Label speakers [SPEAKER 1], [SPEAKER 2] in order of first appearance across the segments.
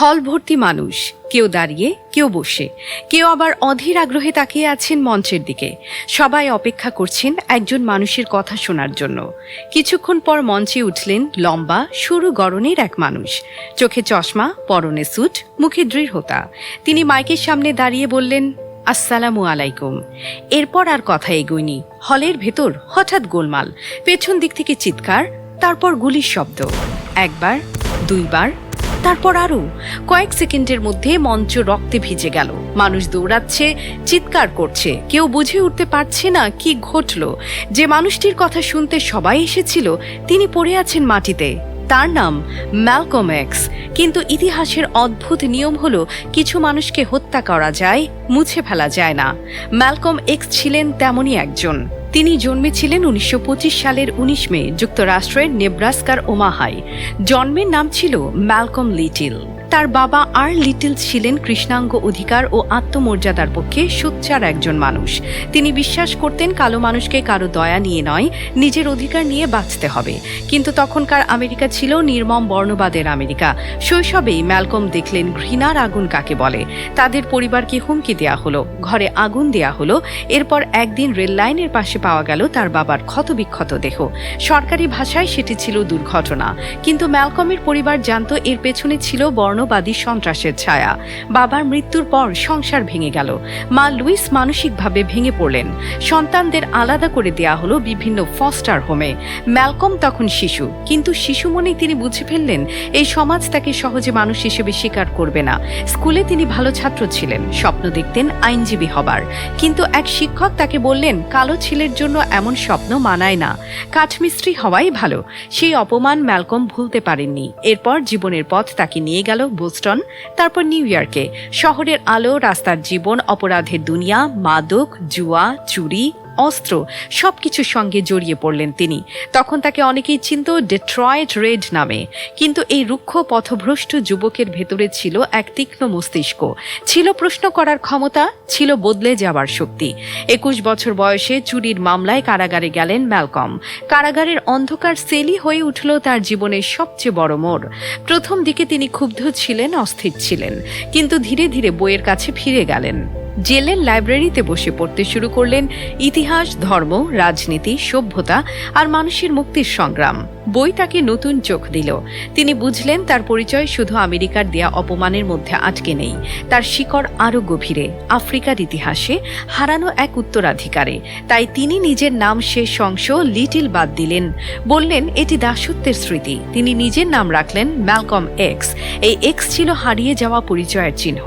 [SPEAKER 1] হল ভর্তি মানুষ, কেউ দাঁড়িয়ে, কেউ বসে, কেউ আবার অধীর আগ্রহে তাকিয়ে আছেন মঞ্চের দিকে। সবাই অপেক্ষা করছেন একজন মানুষের কথা শোনার জন্য। কিছুক্ষণ পর মঞ্চে উঠলেন লম্বা সরু গড়নের এক মানুষ, চোখে চশমা, পরনে স্যুট, মুখে দৃঢ়তা। তিনি মাইকের সামনে দাঁড়িয়ে বললেন, আসসালামু আলাইকুম। এরপর আর কথা এগোয়নি। হলের ভেতর হঠাৎ গোলমাল, পেছন দিক থেকে চিৎকার, তারপর গুলির শব্দ। একবার, দুইবার, তারপর আরো কয়েক সেকেন্ডের মধ্যে মঞ্চ রক্তে ভিজে গেল। মানুষ দৌড়াচ্ছে, চিৎকার করছে, কেউ বুঝে উঠতে পারছে না কি ঘটল। যে মানুষটির কথা শুনতে সবাই এসেছিল, তিনি পড়ে আছেন মাটিতে। তার নাম ম্যালকম এক্স। কিন্তু ইতিহাসের অদ্ভুত নিয়ম হলো, কিছু মানুষকে হত্যা করা যায়, মুছে ফেলা যায় না। ম্যালকম এক্স ছিলেন তেমনই একজন। তিনি জন্মেছিলেন 1925 সালের 19 মে যুক্তরাষ্ট্রের নেব্রাস্কার ওমাহায়। জন্মের নাম ছিল ম্যালকম লিটল। তার বাবা আর লিটল ছিলেন কৃষ্ণাঙ্গ অধিকার ও আত্মমর্যাদার পক্ষে সোচ্চার একজন মানুষ। তিনি বিশ্বাস করতেন কালো মানুষকে কারো দয়া নিয়ে নয়, নিজের অধিকার নিয়ে বাঁচতে হবে। কিন্তু তখনকার আমেরিকা ছিল নির্মম বর্ণবাদের আমেরিকা। শৈশবেই ম্যালকম দেখলেন ঘৃণার আগুন কাকে বলে। তাদের পরিবারকে হুমকি দেয়া হলো, ঘরে আগুন দেয়া হলো। এরপর একদিন রেল লাইনের পাশে পাওয়া গেল তার বাবার ক্ষতবিক্ষত দেহ। সরকারি ভাষায় সেটি ছিল দুর্ঘটনা, কিন্তু ম্যালকমের পরিবার জানত এর পেছনে ছিল বর্ণবাদী সন্ত্রাসের ছায়া। বাবার মৃত্যুর পর সংসার ভেঙে গেল। মা লুইস মানসিকভাবে ভেঙে পড়লেন। সন্তানদের আলাদা করে দেয়া হলো বিভিন্ন ফস্টার হোমে। ম্যালকম তখন শিশু, কিন্তু শিশু মনেই তিনি বুঝে ফেললেন এই সমাজ তাকে সহজে মানুষ হিসেবে স্বীকার করবে না। স্কুলে তিনি ভালো ছাত্র ছিলেন, স্বপ্ন দেখতেন আইনজীবী হবার। কিন্তু এক শিক্ষক তাকে বললেন, কালো ছেলের জন্য এমন স্বপ্ন মানায় না, কাঠমিস্ত্রি হওয়াই ভালো। সেই অপমান ম্যালকম ভুলতে পারেননি। এরপর জীবনের পথ তাকে নিয়ে গেল বোস্টন, তারপর নিউ ইয়র্কে। শহরের আলো, রাস্তার জীবন, অপরাধের দুনিয়া, মাদক, জুয়া, চুরি, অস্ত্র, সবকিছুর সঙ্গে জড়িয়ে পড়লেন তিনি। তখন তাকে অনেকেই চিনত ডেট্রয়েট রেড নামে। কিন্তু এই রুক্ষ পথভ্রষ্ট যুবকের ভেতরে ছিল এক তীক্ষ্ণ মস্তিষ্ক, ছিল প্রশ্ন করার ক্ষমতা, ছিল বদলে যাওয়ার শক্তি। 21 বছর বয়সে চুরির মামলায় কারাগারে গেলেন ম্যালকম। কারাগারের অন্ধকার সেলই হয়ে উঠল তার জীবনের সবচেয়ে বড় মোড়। প্রথম দিকে তিনি ক্ষুব্ধ ছিলেন, অস্থির ছিলেন, কিন্তু ধীরে ধীরে বইয়ের কাছে ফিরে গেলেন। জেলের লাইব্রেরিতে বসে পড়তে শুরু করলেন ইতিহাস, ধর্ম, রাজনীতি, সভ্যতা আর মানুষের মুক্তির সংগ্রাম। বই তাকে নতুন চোখ দিল। তিনি বুঝলেন তার পরিচয় শুধু আমেরিকার দেয়া অপমানের মধ্যে আটকে নেই, তার শিকড় আরও গভীরে, আফ্রিকার ইতিহাসে হারানো এক উত্তরাধিকারে। তাই তিনি নিজের নাম শেষ অংশ লিটল বাদ দিলেন, বললেন এটি দাসত্বের স্মৃতি। তিনি নিজের নাম রাখলেন ম্যালকম এক্স। এই এক্স ছিল হারিয়ে যাওয়া পরিচয়ের চিহ্ন।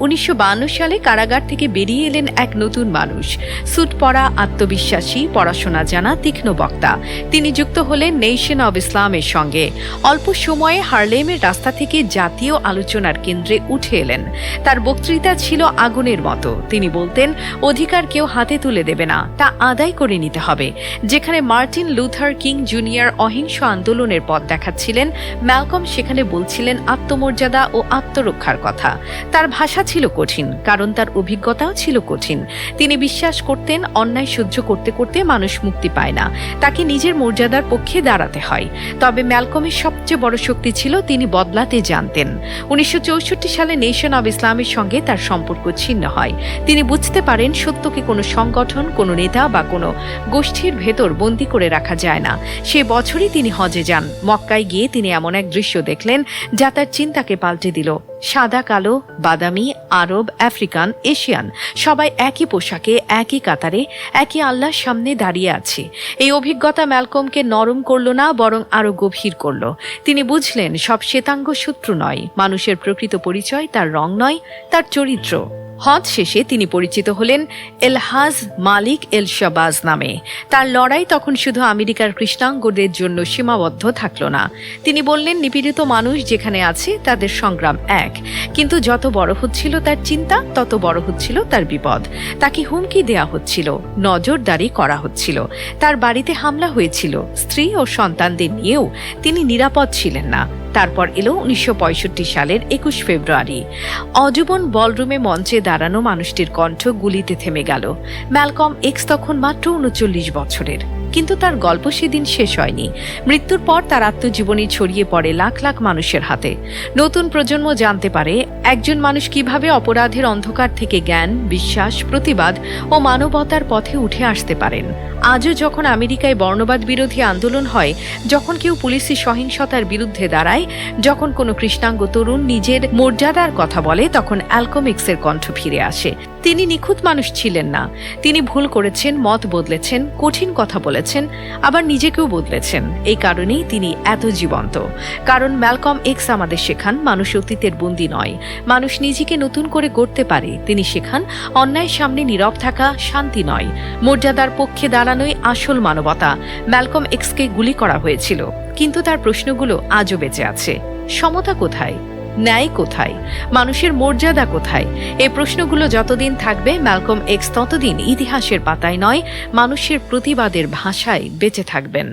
[SPEAKER 1] 1952 সালে কারাগার থেকে বেরিয়ে এলেন এক নতুন মানুষ, স্যুট পরা, আত্মবিশ্বাসী, পড়াশোনা জানা, তীক্ষ্ণ বক্তা। তিনি যুক্ত হলেন নেশন অব ইসলামের সঙ্গে। অল্প সময়ে হার্লেমের রাস্তা থেকে জাতীয় আলোচনার কেন্দ্রে উঠে এলেন। তার বক্তৃতা ছিল আগুনের মতো। তিনি বলতেন, অধিকার কেউ হাতে তুলে দেবে না, তা আদায় করে নিতে হবে। যেখানে মার্টিন লুথার কিং জুনিয়র অহিংস আন্দোলনের পথ দেখাচ্ছিলেন, ম্যালকম সেখানে বলছিলেন আত্মমর্যাদা ও আত্মরক্ষার কথা। তার ভাষা ছিল কঠিন, কারণ তার অভিজ্ঞতাও ছিল কঠিন। তিনি বিশ্বাস করতেন অন্যায় সহ্য করতে করতে মানুষ মুক্তি পায় না, তাকে নিজের মর্যাদার পক্ষে দাঁড়াতে হয়। তবে ম্যালকমের সবচেয়ে বড় শক্তি ছিল তিনি বদলাতে জানতেন। 1964 সালে নেশন অব ইসলামের সঙ্গে তার সম্পর্ক ছিন্ন হয়। তিনি বুঝতে পারেন সত্যকে কোনো সংগঠন, কোনো নেতা বা কোনো গোষ্ঠীর ভেতর বন্দী করে রাখা যায় না। সে বছরই তিনি হজে যান। মক্কায় গিয়ে তিনি এমন এক দৃশ্য দেখলেন যা তার চিন্তাকে পাল্টে দিল। সাদা, কালো, বাদামি, আরব, আফ্রিকান, এশিয়ান, সবাই একই পোশাকে, একই কাতারে, একই আল্লাহর সামনে দাঁড়িয়ে আছে। এই অভিজ্ঞতা ম্যালকমকে নরম করল না, বরং আরো গভীর করল। তিনি বুঝলেন সব শ্বেতাঙ্গ শত্রু নয়, মানুষের প্রকৃত পরিচয় তার রং নয়, তার চরিত্র। হজ শেষে তিনি পরিচিত হলেন এলহাজ মালিক এল শাবাজ নামে। তার লড়াই তখন শুধু আমেরিকার কৃষ্ণাঙ্গদের জন্য সীমাবদ্ধ থাকল না। তিনি বললেন, নিপীড়িত মানুষ যেখানে আছে তাদের সংগ্রাম এক। কিন্তু যত বড় হচ্ছিল তার চিন্তা, তত বড় হচ্ছিল তার বিপদ। তাকে হুমকি দেয়া হচ্ছিল, নজরদারি করা হচ্ছিল, তার বাড়িতে হামলা হয়েছিল। স্ত্রী ও সন্তানদের নিয়েও তিনি নিরাপদ ছিলেন না। তারপর এলো 1965 সালের 21 ফেব্রুয়ারি। অজীবন বলরুমে মঞ্চে দাঁড়ানো মানুষটির কণ্ঠ গুলিতে থেমে গেল। ম্যালকম এক্স তখন মাত্র ৩৯ বছরের, কিন্তু তার গল্প সেদিন শেষ হয়নি। মৃত্যুর পর তার আত্মজীবনী ছড়িয়ে পড়ে লাখ লাখ মানুষের হাতে। নতুন প্রজন্ম জানতে পারে একজন মানুষ কিভাবে অপরাধের অন্ধকার থেকে জ্ঞান, বিশ্বাস, প্রতিবাদ ও মানবতার পথে উঠে আসতে পারেন। আজও যখন আমেরিকায় বর্ণবাদ বিরোধী আন্দোলন হয়, যখন কেউ পুলিশি সহিংসতার বিরুদ্ধে দাঁড়ায়, যখন কোনো কৃষ্ণাঙ্গ তরুণ নিজের মর্যাদার কথা বলে, তখন ম্যালকম এক্সের কণ্ঠ ফিরে আসে। তিনি নিখুঁত মানুষ ছিলেন না। তিনি ভুল করেছেন, মত বদলেছেন, কঠিন কথা বলেছেন, আবার নিজেকেও বদলেছেন। এই কারণেই তিনি এত জীবন্ত। কারণ ম্যালকম এক্স আমাদের শেখান মানুষ অতীতের বন্দী নয়, মানুষ নিজেকে নতুন করে গড়তে পারে। তিনি শেখান অন্যায়ের সামনে নীরব থাকা শান্তি নয়, মর্যাদার পক্ষে দাঁড়ানোই আসল মানবতা। ম্যালকম এক্সকে গুলি করা হয়েছিল, কিন্তু তার প্রশ্নগুলো আজও বেঁচে আছে। সমতা কোথায়? ন্যায় কোথায়? মানুষের মর্যাদা কোথায়? এই প্রশ্নগুলো যতদিন থাকবে, ম্যালকম এক্স ততদিন ইতিহাসের পাতায় নয়, মানুষের প্রতিবাদের ভাষায় বেঁচে থাকবেন।